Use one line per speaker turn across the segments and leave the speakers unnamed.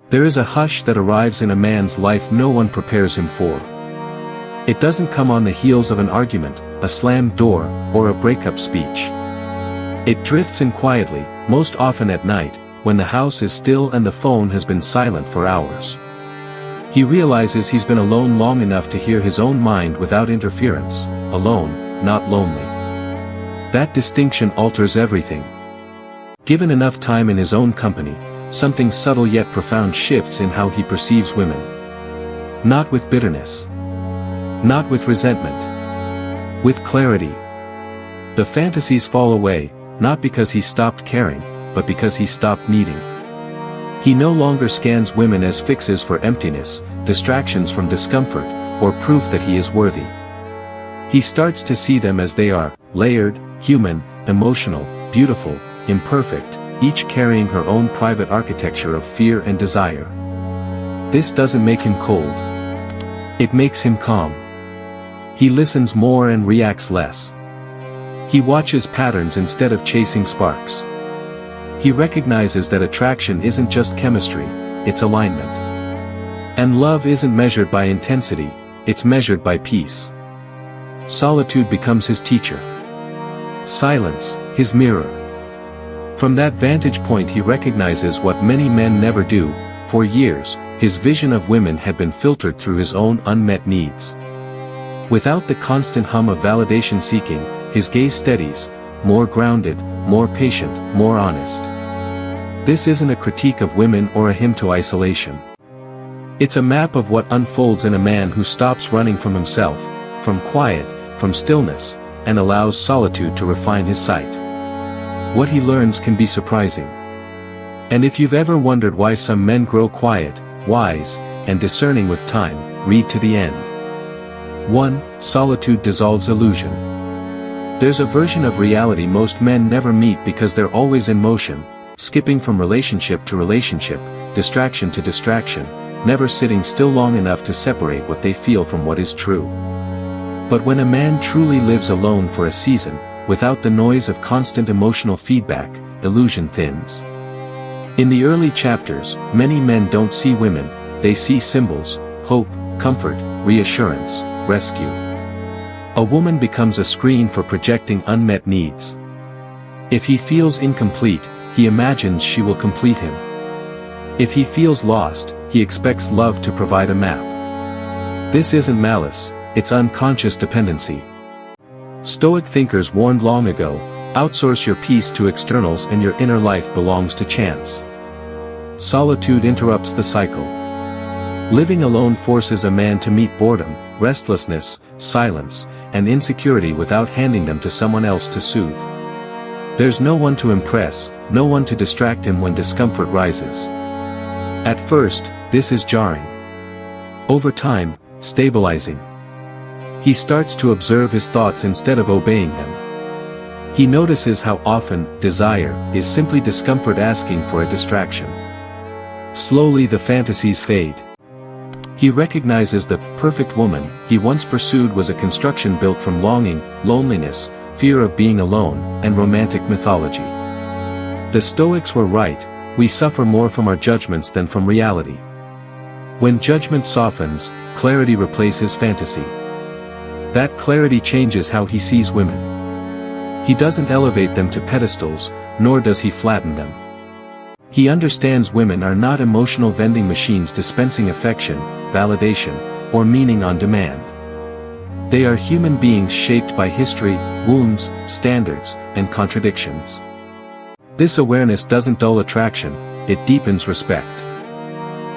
There is a hush that arrives in a man's life no one prepares him for. It doesn't come on the heels of an argument, a slammed door, or a breakup speech. It drifts in quietly, most often at night, when the house is still and the phone has been silent for hours. He realizes he's been alone long enough to hear his own mind without interference, alone, not lonely. That distinction alters everything. Given enough time in his own company, something subtle yet profound shifts in how he perceives women. Not with bitterness. Not with resentment. With clarity. The fantasies fall away, not because he stopped caring, but because he stopped needing. He no longer scans women as fixes for emptiness, distractions from discomfort, or proof that he is worthy. He starts to see them as they are, layered, human, emotional, beautiful, imperfect, each carrying her own private architecture of fear and desire. This doesn't make him cold. It makes him calm. He listens more and reacts less. He watches patterns instead of chasing sparks. He recognizes that attraction isn't just chemistry, it's alignment. And love isn't measured by intensity, it's measured by peace. Solitude becomes his teacher. Silence, his mirror. From that vantage point he recognizes what many men never do. For years, his vision of women had been filtered through his own unmet needs. Without the constant hum of validation seeking, his gaze steadies, more grounded, more patient, more honest. This isn't a critique of women or a hymn to isolation. It's a map of what unfolds in a man who stops running from himself, from quiet, from stillness, and allows solitude to refine his sight. What he learns can be surprising. And if you've ever wondered why some men grow quiet, wise, and discerning with time, read to the end. 1. Solitude dissolves illusion. There's a version of reality most men never meet because they're always in motion, skipping from relationship to relationship, distraction to distraction, never sitting still long enough to separate what they feel from what is true. But when a man truly lives alone for a season, without the noise of constant emotional feedback, illusion thins. In the early chapters, many men don't see women, they see symbols, hope, comfort, reassurance, rescue. A woman becomes a screen for projecting unmet needs. If he feels incomplete, he imagines she will complete him. If he feels lost, he expects love to provide a map. This isn't malice, it's unconscious dependency. Stoic thinkers warned long ago, outsource your peace to externals and your inner life belongs to chance. Solitude interrupts the cycle. Living alone forces a man to meet boredom, restlessness, silence, and insecurity without handing them to someone else to soothe. There's no one to impress, no one to distract him when discomfort rises. At first, this is jarring. Over time, stabilizing. He starts to observe his thoughts instead of obeying them. He notices how often desire is simply discomfort asking for a distraction. Slowly the fantasies fade. He recognizes the perfect woman he once pursued was a construction built from longing, loneliness, fear of being alone, and romantic mythology. The Stoics were right, we suffer more from our judgments than from reality. When judgment softens, clarity replaces fantasy. That clarity changes how he sees women. He doesn't elevate them to pedestals, nor does he flatten them. He understands women are not emotional vending machines dispensing affection, validation, or meaning on demand. They are human beings shaped by history, wounds, standards, and contradictions. This awareness doesn't dull attraction, it deepens respect.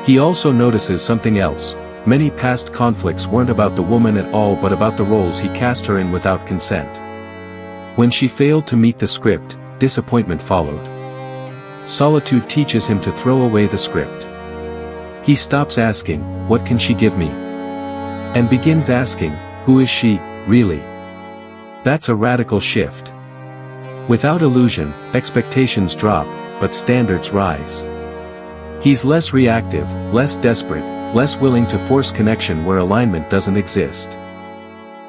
He also notices something else. Many past conflicts weren't about the woman at all but about the roles he cast her in without consent. When she failed to meet the script, disappointment followed. Solitude teaches him to throw away the script. He stops asking, "What can she give me?" and begins asking, "Who is she, really?" That's a radical shift. Without illusion, expectations drop, but standards rise. He's less reactive, less desperate, less willing to force connection where alignment doesn't exist.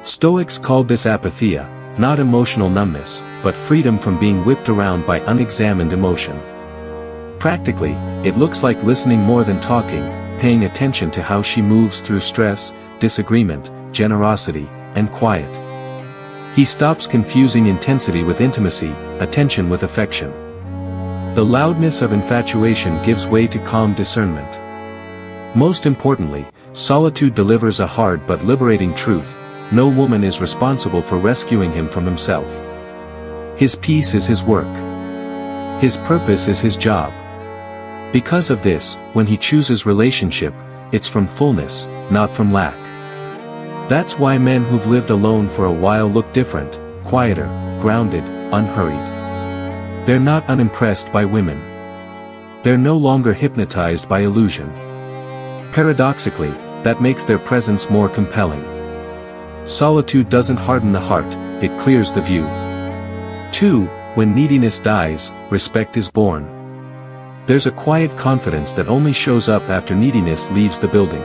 Stoics called this apatheia, not emotional numbness, but freedom from being whipped around by unexamined emotion. Practically, it looks like listening more than talking, paying attention to how she moves through stress, disagreement, generosity, and quiet. He stops confusing intensity with intimacy, attention with affection. The loudness of infatuation gives way to calm discernment. Most importantly, Solitude delivers a hard but liberating truth: no woman is responsible for rescuing him from himself. His peace is his work. His purpose is his job. Because of this, when he chooses relationship, it's from fullness, not from lack. That's why men who've lived alone for a while look different, quieter, grounded, unhurried. They're not unimpressed by women. They're no longer hypnotized by illusion. Paradoxically, that makes their presence more compelling. Solitude doesn't harden the heart, it clears the view. 2. When neediness dies, respect is born. There's a quiet confidence that only shows up after neediness leaves the building.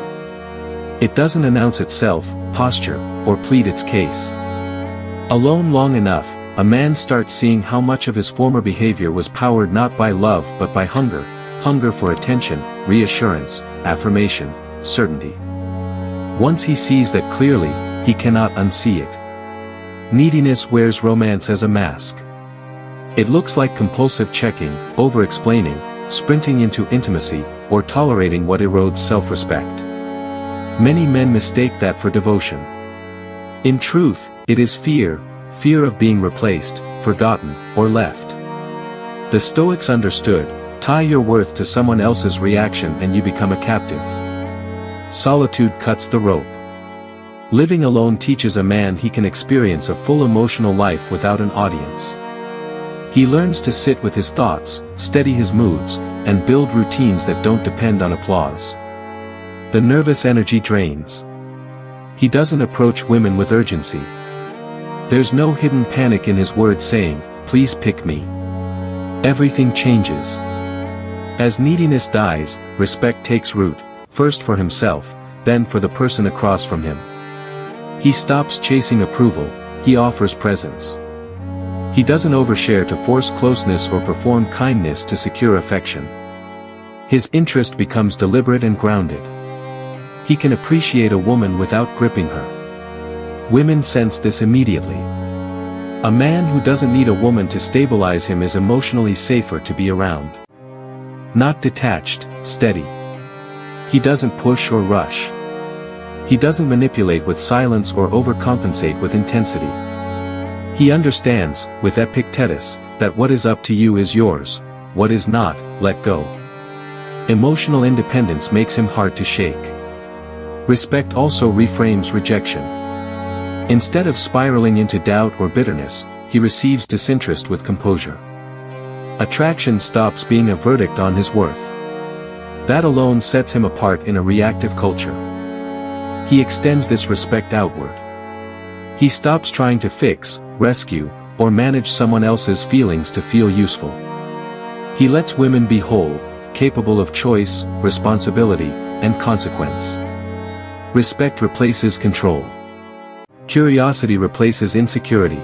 It doesn't announce itself, posture, or plead its case. Alone long enough, a man starts seeing how much of his former behavior was powered not by love but by hunger for attention, reassurance, affirmation, certainty. Once he sees that clearly, he cannot unsee it. Neediness wears romance as a mask. It looks like compulsive checking, over-explaining, sprinting into intimacy, or tolerating what erodes self-respect. Many men mistake that for devotion. In truth, it is fear of being replaced, forgotten, or left. The Stoics understood: tie your worth to someone else's reaction and you become a captive. Solitude cuts the rope. Living alone teaches a man he can experience a full emotional life without an audience. He learns to sit with his thoughts, steady his moods, and build routines that don't depend on applause. The nervous energy drains. He doesn't approach women with urgency. There's no hidden panic in his words saying, "Please pick me." Everything changes. As neediness dies, respect takes root, first for himself, then for the person across from him. He stops chasing approval, he offers presence. He doesn't overshare to force closeness or perform kindness to secure affection. His interest becomes deliberate and grounded. He can appreciate a woman without gripping her. Women sense this immediately. A man who doesn't need a woman to stabilize him is emotionally safer to be around. Not detached, steady. He doesn't push or rush. He doesn't manipulate with silence or overcompensate with intensity. He understands, with Epictetus, that what is up to you is yours, what is not, let go. Emotional independence makes him hard to shake. Respect also reframes rejection. Instead of spiraling into doubt or bitterness, he receives disinterest with composure. Attraction stops being a verdict on his worth. That alone sets him apart in a reactive culture. He extends this respect outward. He stops trying to fix, rescue, or manage someone else's feelings to feel useful. He lets women be whole, capable of choice, responsibility, and consequence. Respect replaces control. Curiosity replaces insecurity.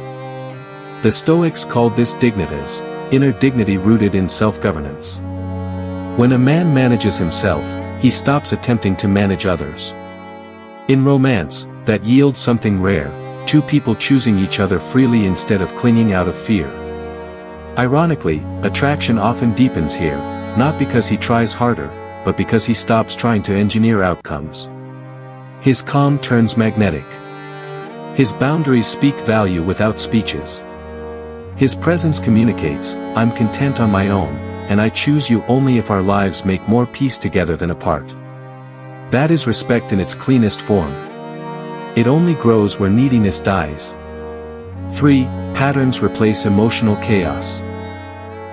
The Stoics called this dignitas, inner dignity rooted in self-governance. When a man manages himself, he stops attempting to manage others. In romance, that yields something rare: two people choosing each other freely instead of clinging out of fear. Ironically, attraction often deepens here, not because he tries harder, but because he stops trying to engineer outcomes. His calm turns magnetic. His boundaries speak value without speeches. His presence communicates, "I'm content on my own, and I choose you only if our lives make more peace together than apart." That is respect in its cleanest form. It only grows where neediness dies. 3. Patterns replace emotional chaos.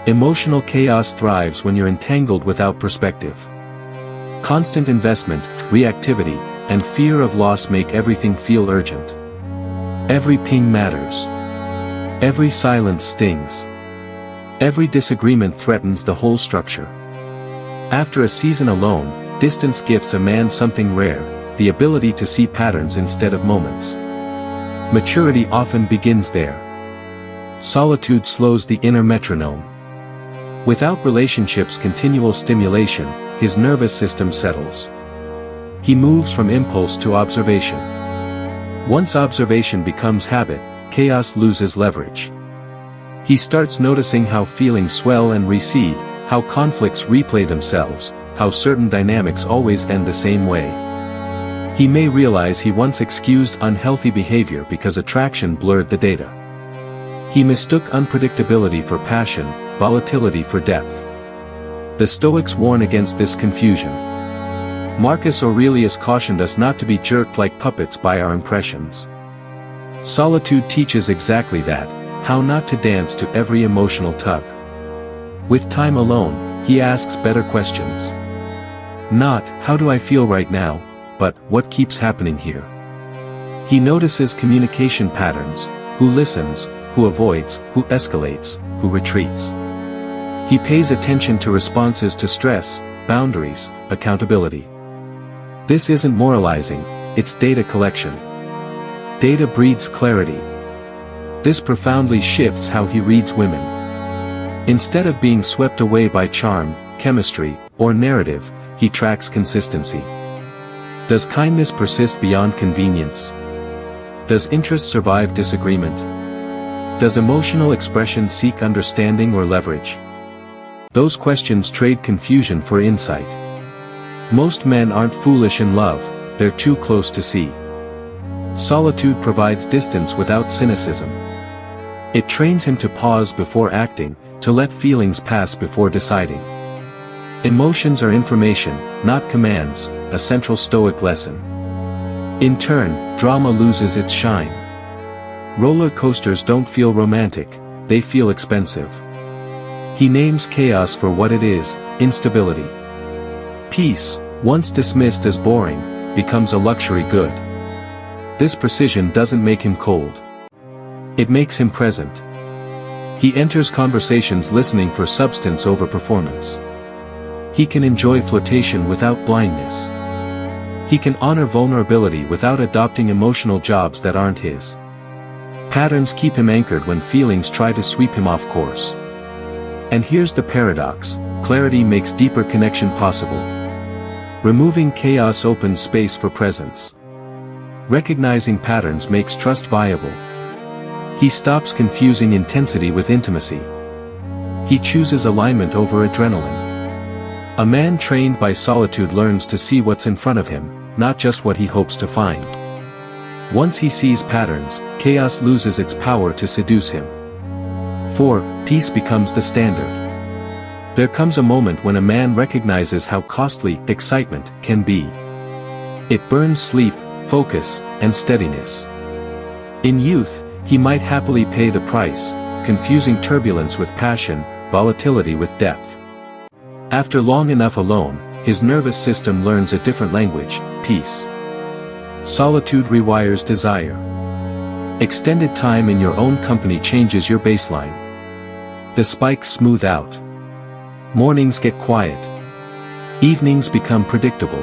Emotional chaos thrives when you're entangled without perspective. Constant investment, reactivity, and fear of loss make everything feel urgent. Every ping matters. Every silence stings. Every disagreement threatens the whole structure. After a season alone, distance gifts a man something rare: the ability to see patterns instead of moments. Maturity often begins there. Solitude slows the inner metronome. Without relationships' continual stimulation, his nervous system settles. He moves from impulse to observation. Once observation becomes habit, chaos loses leverage. He starts noticing how feelings swell and recede, how conflicts replay themselves, how certain dynamics always end the same way. He may realize he once excused unhealthy behavior because attraction blurred the data. He mistook unpredictability for passion, volatility for depth. The Stoics warn against this confusion. Marcus Aurelius cautioned us not to be jerked like puppets by our impressions. Solitude teaches exactly that, how not to dance to every emotional tug. With time alone, he asks better questions. Not, how do I feel right now, but, what keeps happening here? He notices communication patterns, who listens, who avoids, who escalates, who retreats. He pays attention to responses to stress, boundaries, accountability. This isn't moralizing, it's data collection. Data breeds clarity. This profoundly shifts how he reads women. Instead of being swept away by charm, chemistry, or narrative, he tracks consistency. Does kindness persist beyond convenience? Does interest survive disagreement? Does emotional expression seek understanding or leverage? Those questions trade confusion for insight. Most men aren't foolish in love, they're too close to see. Solitude provides distance without cynicism. It trains him to pause before acting, to let feelings pass before deciding. Emotions are information, not commands, a central Stoic lesson. In turn, drama loses its shine. Roller coasters don't feel romantic, they feel expensive. He names chaos for what it is, instability. Peace, once dismissed as boring, becomes a luxury good. This precision doesn't make him cold. It makes him present. He enters conversations listening for substance over performance. He can enjoy flirtation without blindness. He can honor vulnerability without adopting emotional jobs that aren't his. Patterns keep him anchored when feelings try to sweep him off course. And here's the paradox, clarity makes deeper connection possible. Removing chaos opens space for presence. Recognizing patterns makes trust viable. He stops confusing intensity with intimacy. He chooses alignment over adrenaline. A man trained by solitude learns to see what's in front of him, not just what he hopes to find. Once he sees patterns, chaos loses its power to seduce him. 4. Peace becomes the standard. There comes a moment when a man recognizes how costly excitement can be. It burns sleep, focus, and steadiness. In youth, he might happily pay the price, confusing turbulence with passion, volatility with depth. After long enough alone, his nervous system learns a different language, peace. Solitude rewires desire. Extended time in your own company changes your baseline. The spikes smooth out. Mornings get quiet. Evenings become predictable.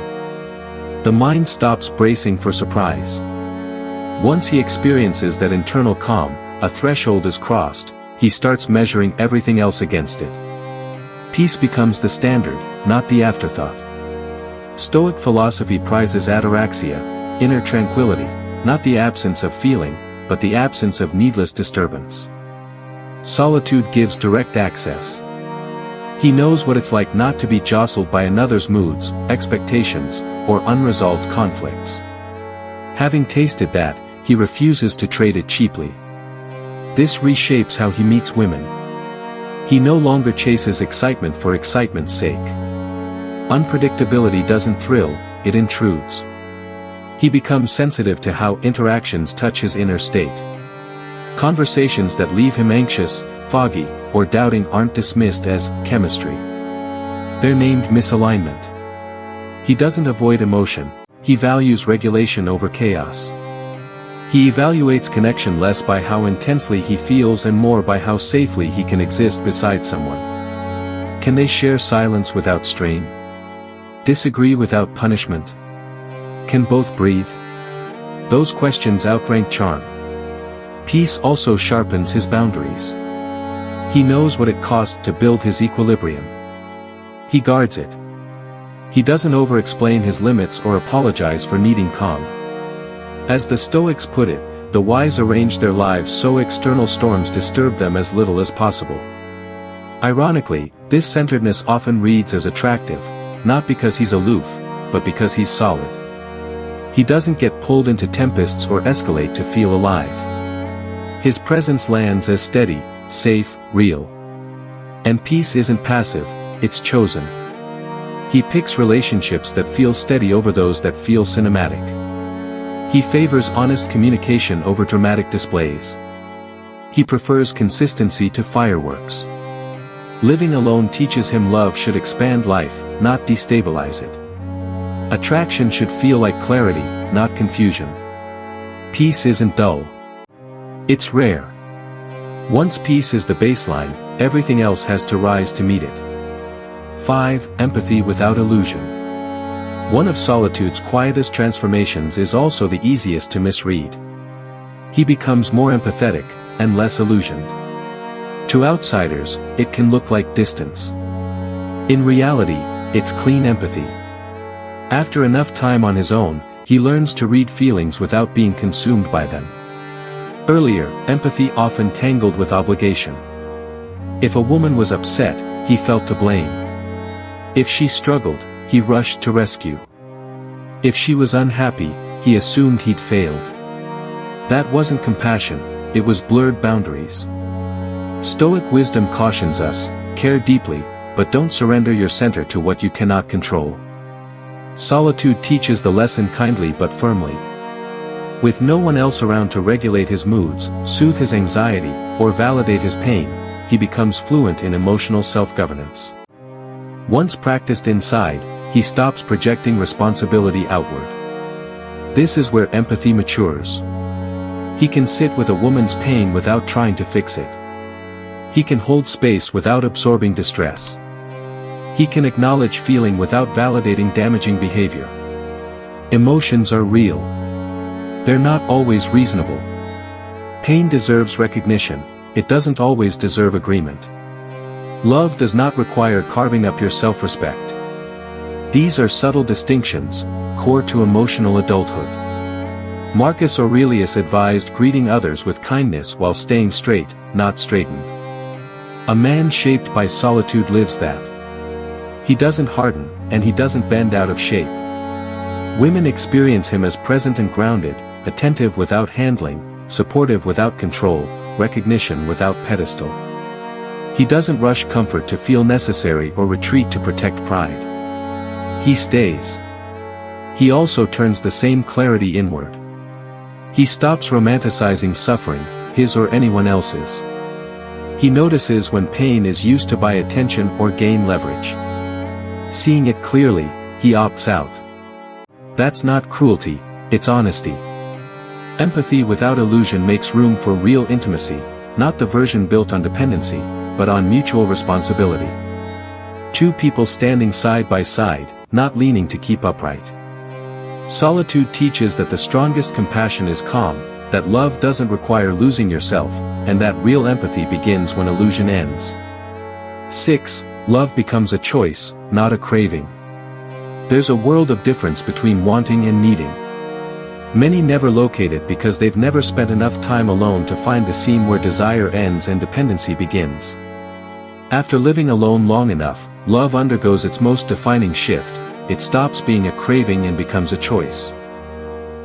The mind stops bracing for surprise. Once he experiences that internal calm, a threshold is crossed, he starts measuring everything else against it. Peace becomes the standard, not the afterthought. Stoic philosophy prizes ataraxia, inner tranquility, not the absence of feeling, but the absence of needless disturbance. Solitude gives direct access. He knows what it's like not to be jostled by another's moods, expectations, or unresolved conflicts. Having tasted that, he refuses to trade it cheaply. This reshapes how he meets women. He no longer chases excitement for excitement's sake. Unpredictability doesn't thrill, it intrudes. He becomes sensitive to how interactions touch his inner state. Conversations that leave him anxious, foggy, or doubting aren't dismissed as chemistry. They're named misalignment. He doesn't avoid emotion, he values regulation over chaos. He evaluates connection less by how intensely he feels and more by how safely he can exist beside someone. Can they share silence without strain? Disagree without punishment? Can both breathe? Those questions outrank charm. Peace also sharpens his boundaries. He knows what it costs to build his equilibrium. He guards it. He doesn't over-explain his limits or apologize for needing calm. As the Stoics put it, the wise arrange their lives so external storms disturb them as little as possible. Ironically, this centeredness often reads as attractive, not because he's aloof, but because he's solid. He doesn't get pulled into tempests or escalate to feel alive. His presence lands as steady, safe, real. And peace isn't passive, it's chosen. He picks relationships that feel steady over those that feel cinematic. He favors honest communication over dramatic displays. He prefers consistency to fireworks. Living alone teaches him love should expand life, not destabilize it. Attraction should feel like clarity, not confusion. Peace isn't dull. It's rare. Once peace is the baseline, everything else has to rise to meet it. 5. Empathy without illusion. One of Solitude's quietest transformations is also the easiest to misread. He becomes more empathetic, and less illusioned. To outsiders, it can look like distance. In reality, it's clean empathy. After enough time on his own, he learns to read feelings without being consumed by them. Earlier, empathy often tangled with obligation. If a woman was upset, he felt to blame. If she struggled, he rushed to rescue. If she was unhappy, he assumed he'd failed. That wasn't compassion, it was blurred boundaries. Stoic wisdom cautions us, care deeply, but don't surrender your center to what you cannot control. Solitude teaches the lesson kindly but firmly. With no one else around to regulate his moods, soothe his anxiety, or validate his pain, he becomes fluent in emotional self-governance. Once practiced inside, he stops projecting responsibility outward. This is where empathy matures. He can sit with a woman's pain without trying to fix it. He can hold space without absorbing distress. He can acknowledge feeling without validating damaging behavior. Emotions are real. They're not always reasonable. Pain deserves recognition, it doesn't always deserve agreement. Love does not require carving up your self-respect. These are subtle distinctions, core to emotional adulthood. Marcus Aurelius advised greeting others with kindness while staying straight, not straightened. A man shaped by solitude lives that. He doesn't harden, and he doesn't bend out of shape. Women experience him as present and grounded, attentive without handling, supportive without control, recognition without pedestal. He doesn't rush comfort to feel necessary or retreat to protect pride. He stays. He also turns the same clarity inward. He stops romanticizing suffering, his or anyone else's. He notices when pain is used to buy attention or gain leverage. Seeing it clearly, he opts out. That's not cruelty, it's honesty. Empathy without illusion makes room for real intimacy, not the version built on dependency, but on mutual responsibility. Two people standing side by side, not leaning to keep upright. Solitude teaches that the strongest compassion is calm, that love doesn't require losing yourself, and that real empathy begins when illusion ends. 6. Love becomes a choice, not a craving. There's a world of difference between wanting and needing. Many never locate it because they've never spent enough time alone to find the seam where desire ends and dependency begins. After living alone long enough, love undergoes its most defining shift. It stops being a craving and becomes a choice.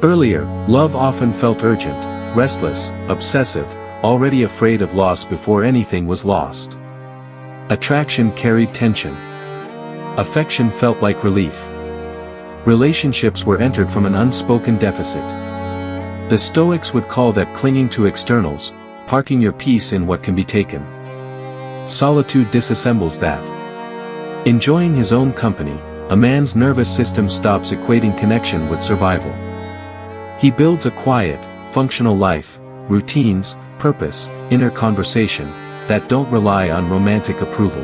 Earlier, love often felt urgent, restless, obsessive, already afraid of loss before anything was lost. Attraction carried tension. Affection felt like relief. Relationships were entered from an unspoken deficit. The Stoics would call that clinging to externals, parking your peace in what can be taken. Solitude disassembles that. Enjoying his own company, a man's nervous system stops equating connection with survival. He builds a quiet, functional life, routines, purpose, inner conversation, that don't rely on romantic approval.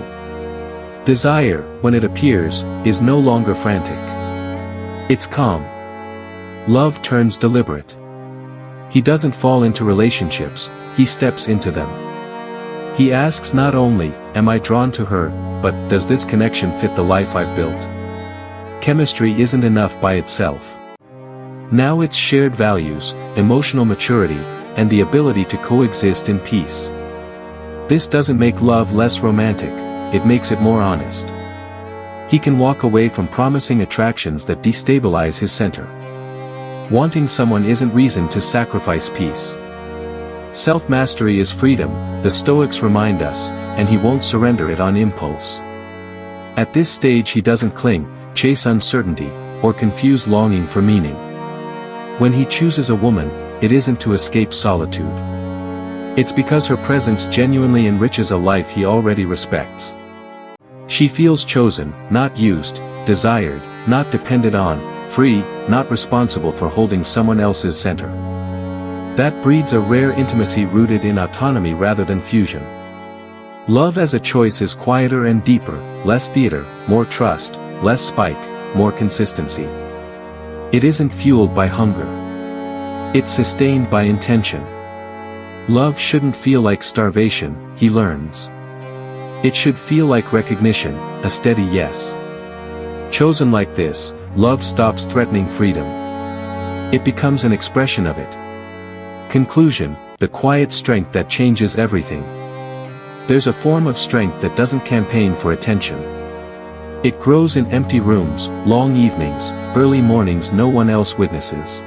Desire, when it appears, is no longer frantic. It's calm. Love turns deliberate. He doesn't fall into relationships, he steps into them. He asks not only, am I drawn to her, but does this connection fit the life I've built? Chemistry isn't enough by itself. Now it's shared values, emotional maturity, and the ability to coexist in peace. This doesn't make love less romantic, it makes it more honest. He can walk away from promising attractions that destabilize his center. Wanting someone isn't reason to sacrifice peace. Self-mastery is freedom, the Stoics remind us, and he won't surrender it on impulse. At this stage he doesn't cling, chase uncertainty, or confuse longing for meaning. When he chooses a woman, it isn't to escape solitude. It's because her presence genuinely enriches a life he already respects. She feels chosen, not used, desired, not depended on, free, not responsible for holding someone else's center. That breeds a rare intimacy rooted in autonomy rather than fusion. Love as a choice is quieter and deeper, less theater, more trust, less spike, more consistency. It isn't fueled by hunger. It's sustained by intention. Love shouldn't feel like starvation, he learns. It should feel like recognition, a steady yes. Chosen like this, love stops threatening freedom. It becomes an expression of it. Conclusion, the quiet strength that changes everything. There's a form of strength that doesn't campaign for attention. It grows in empty rooms, long evenings, early mornings no one else witnesses.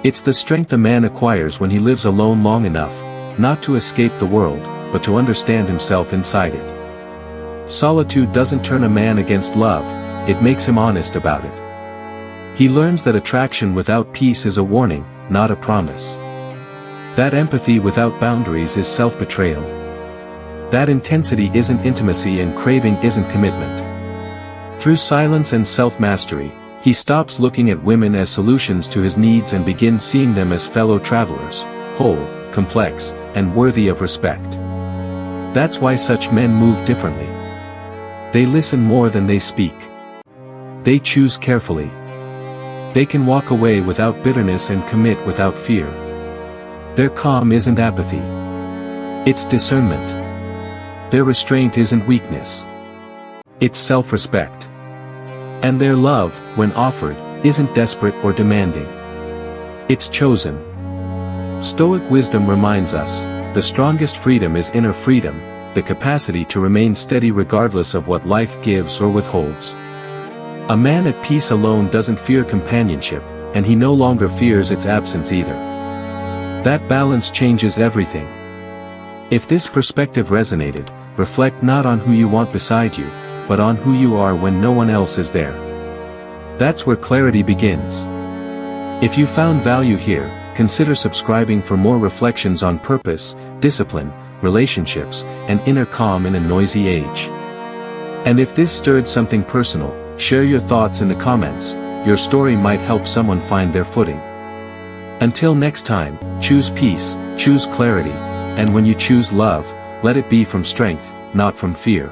It's the strength a man acquires when he lives alone long enough, not to escape the world, but to understand himself inside it. Solitude doesn't turn a man against love, it makes him honest about it. He learns that attraction without peace is a warning, not a promise. That empathy without boundaries is self-betrayal. That intensity isn't intimacy and craving isn't commitment. Through silence and self-mastery, he stops looking at women as solutions to his needs and begins seeing them as fellow travelers, whole, complex, and worthy of respect. That's why such men move differently. They listen more than they speak. They choose carefully. They can walk away without bitterness and commit without fear. Their calm isn't apathy. It's discernment. Their restraint isn't weakness. It's self-respect. And their love, when offered, isn't desperate or demanding. It's chosen. Stoic wisdom reminds us, the strongest freedom is inner freedom, the capacity to remain steady regardless of what life gives or withholds. A man at peace alone doesn't fear companionship, and he no longer fears its absence either. That balance changes everything. If this perspective resonated, reflect not on who you want beside you, but on who you are when no one else is there. That's where clarity begins. If you found value here, consider subscribing for more reflections on purpose, discipline, relationships, and inner calm in a noisy age. And if this stirred something personal, share your thoughts in the comments. Your story might help someone find their footing. Until next time, choose peace, choose clarity, and when you choose love, let it be from strength, not from fear.